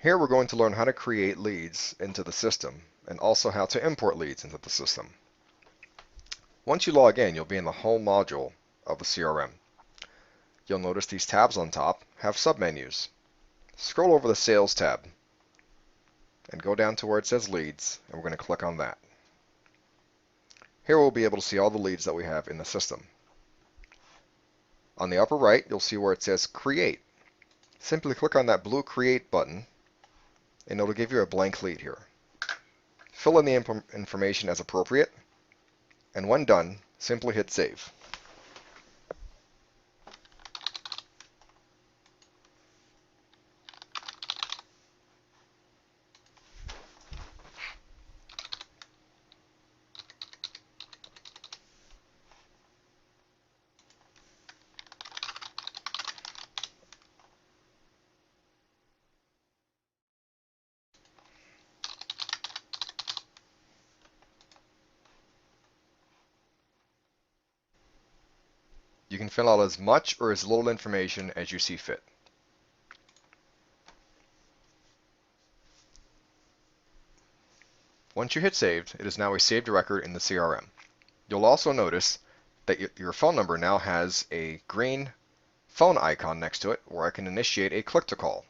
Here we're going to learn how to create leads into the system and also how to import leads into the system. Once you log in, you'll be in the home module of the CRM. You'll notice these tabs on top have submenus. Scroll over the Sales tab and go down to where it says Leads, and we're going to click on that. Here we'll be able to see all the leads that we have in the system. On the upper right, you'll see where it says Create. Simply click on that blue Create button, and it'll give you a blank lead here. Fill in the information as appropriate, and when done, simply hit Save. You can fill out as much or as little information as you see fit. Once you hit Saved, it is now a saved record in the CRM. You'll also notice that your phone number now has a green phone icon next to it where I can initiate a click-to-call.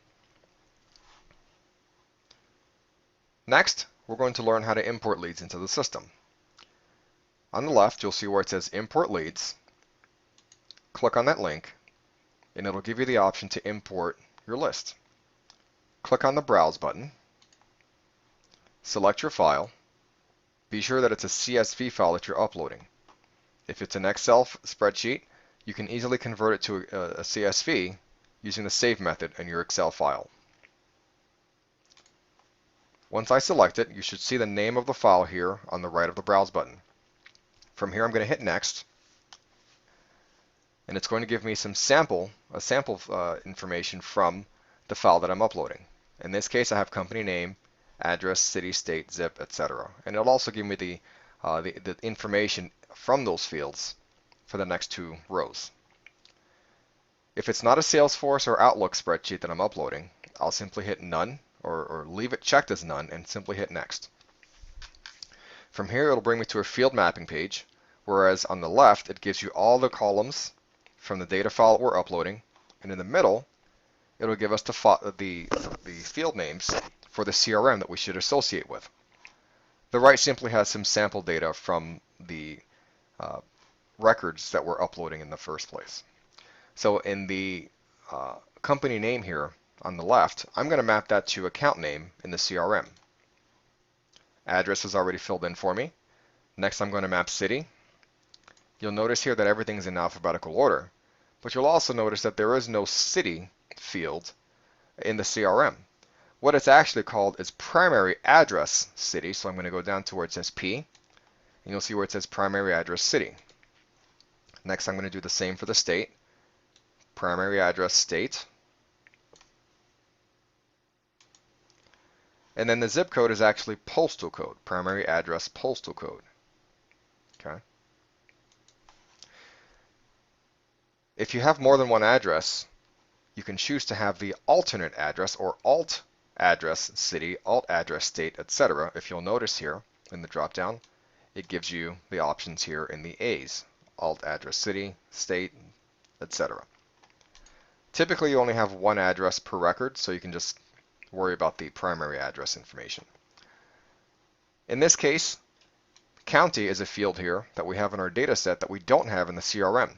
Next, we're going to learn how to import leads into the system. On the left, you'll see where it says Import Leads. Click on that link, and it'll give you the option to import your list. Click on the Browse button. Select your file. Be sure that it's a CSV file that you're uploading. If it's an Excel spreadsheet, you can easily convert it to a CSV using the Save method in your Excel file. Once I select it, you should see the name of the file here on the right of the Browse button. From here, I'm going to hit Next, and it's going to give me some sample information from the file that I'm uploading. In this case, I have company name, address, city, state, zip, etc. And it'll also give me the information from those fields for the next two rows. If it's not a Salesforce or Outlook spreadsheet that I'm uploading, I'll simply hit None or leave it checked as None and simply hit Next. From here, it'll bring me to a field mapping page, whereas on the left, it gives you all the columns from the data file that we're uploading, and in the middle, it'll give us the field names for the CRM that we should associate with. The right simply has some sample data from the records that we're uploading in the first place. So in the company name here on the left, I'm going to map that to account name in the CRM. Address is already filled in for me. Next, I'm going to map city. You'll notice here that everything's in alphabetical order, but you'll also notice that there is no city field in the CRM. What it's actually called is primary address city, so I'm going to go down to where it says P, and you'll see where it says primary address city. Next, I'm going to do the same for the state, primary address state. And then the zip code is actually postal code, primary address postal code. Okay. If you have more than one address, you can choose to have the alternate address or alt address city, alt address state, etc. If you'll notice here in the drop-down, it gives you the options here in the A's, alt address city, state, etc. Typically, you only have one address per record, so you can just worry about the primary address information. In this case, county is a field here that we have in our data set that we don't have in the CRM.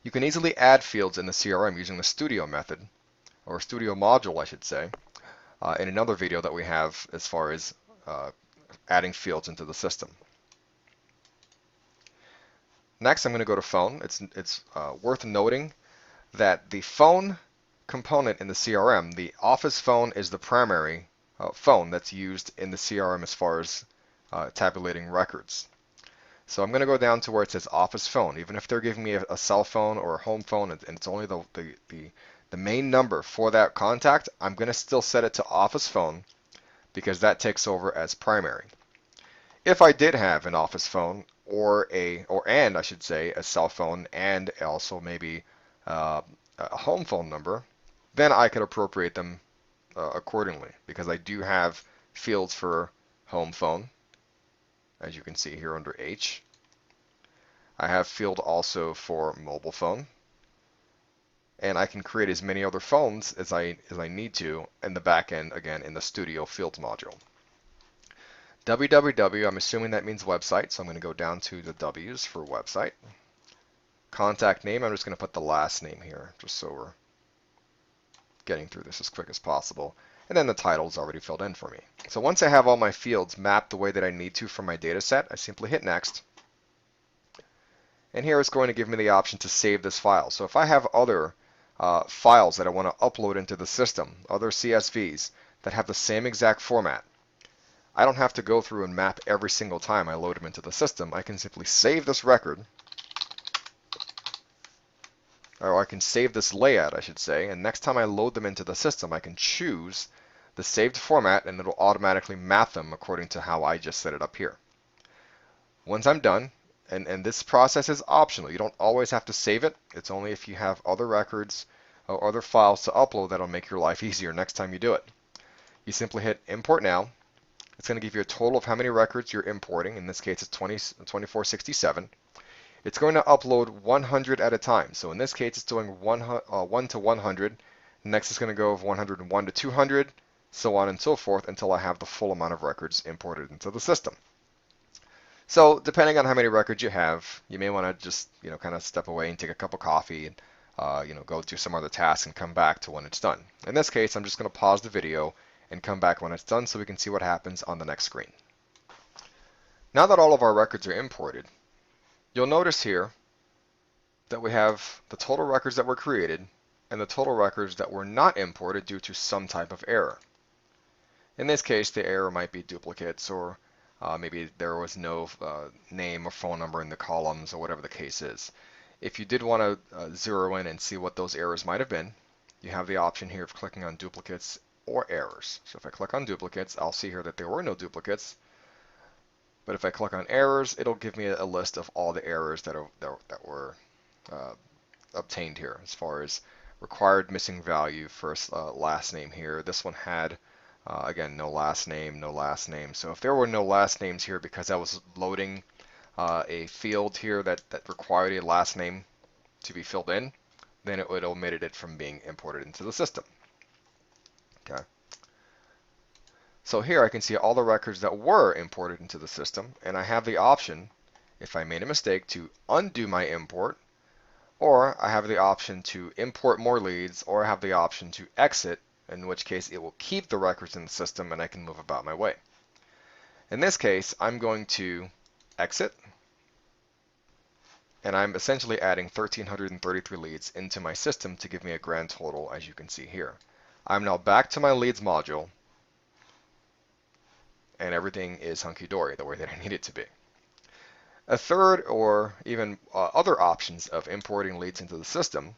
You can easily add fields in the CRM using the Studio method, or Studio module, I should say, in another video that we have as far as adding fields into the system. Next, I'm going to go to phone. It's worth noting that the phone component in the CRM, the office phone is the primary phone that's used in the CRM as far as tabulating records. So I'm going to go down to where it says office phone. Even if they're giving me a cell phone or a home phone and it's only the main number for that contact, I'm going to still set it to office phone because that takes over as primary. If I did have an office phone and I should say a cell phone and also maybe a home phone number, then I could appropriate them accordingly, because I do have fields for home phone, as you can see here under H. I have field also for mobile phone, and I can create as many other phones as I need to in the back end, again, in the Studio Fields module. www, I'm assuming that means website, so I'm going to go down to the W's for website. Contact name, I'm just going to put the last name here, just so we're getting through this as quick as possible. And then the title is already filled in for me. So once I have all my fields mapped the way that I need to for my data set, I simply hit next. And here it's going to give me the option to save this file. So if I have other files that I want to upload into the system, other CSVs that have the same exact format, I don't have to go through and map every single time I load them into the system. I can simply save this record, or I can save this layout, I should say, and next time I load them into the system, I can choose the saved format and it'll automatically map them according to how I just set it up here. Once I'm done, and this process is optional, you don't always have to save it. It's only if you have other records or other files to upload that'll make your life easier next time you do it. You simply hit import now. It's going to give you a total of how many records you're importing. In this case, it's 2467. It's going to upload 100 at a time. So in this case, it's doing 1 to 100. Next, it's going to go of 101 to 200, so on and so forth, until I have the full amount of records imported into the system. So depending on how many records you have, you may want to just kind of step away and take a cup of coffee and go do some other task and come back to when it's done. In this case, I'm just going to pause the video and come back when it's done so we can see what happens on the next screen. Now that all of our records are imported, you'll notice here that we have the total records that were created and the total records that were not imported due to some type of error. In this case, the error might be duplicates, or maybe there was no name or phone number in the columns, or whatever the case is. If you did want to zero in and see what those errors might have been, you have the option here of clicking on duplicates or errors. So if I click on duplicates, I'll see here that there were no duplicates. But if I click on errors, it'll give me a list of all the errors that were obtained here, as far as required missing value, first last name here. This one had, again, no last name, no last name. So if there were no last names here because I was loading a field here that required a last name to be filled in, then it would have omitted it from being imported into the system. Okay. So here I can see all the records that were imported into the system, and I have the option, if I made a mistake, to undo my import, or I have the option to import more leads, or I have the option to exit, in which case it will keep the records in the system and I can move about my way. In this case, I'm going to exit, and I'm essentially adding 1,333 leads into my system to give me a grand total, as you can see here. I'm now back to my leads module, and everything is hunky-dory the way that I need it to be. A third, or even other options of importing leads into the system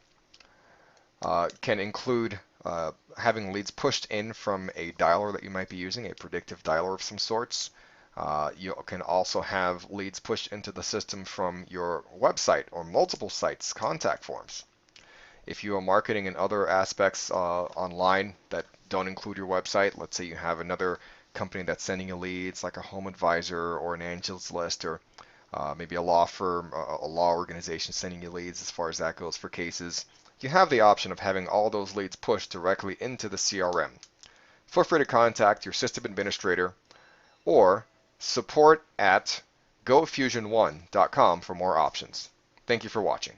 can include having leads pushed in from a dialer that you might be using, a predictive dialer of some sorts. You can also have leads pushed into the system from your website or multiple sites' contact forms. If you are marketing in other aspects online that don't include your website, let's say you have another company that's sending you leads, like a home advisor or an Angels List, or maybe a law firm, a law organization sending you leads as far as that goes for cases, you have the option of having all those leads pushed directly into the CRM. Feel free to contact your system administrator or support@gofusion1.com for more options. Thank you for watching.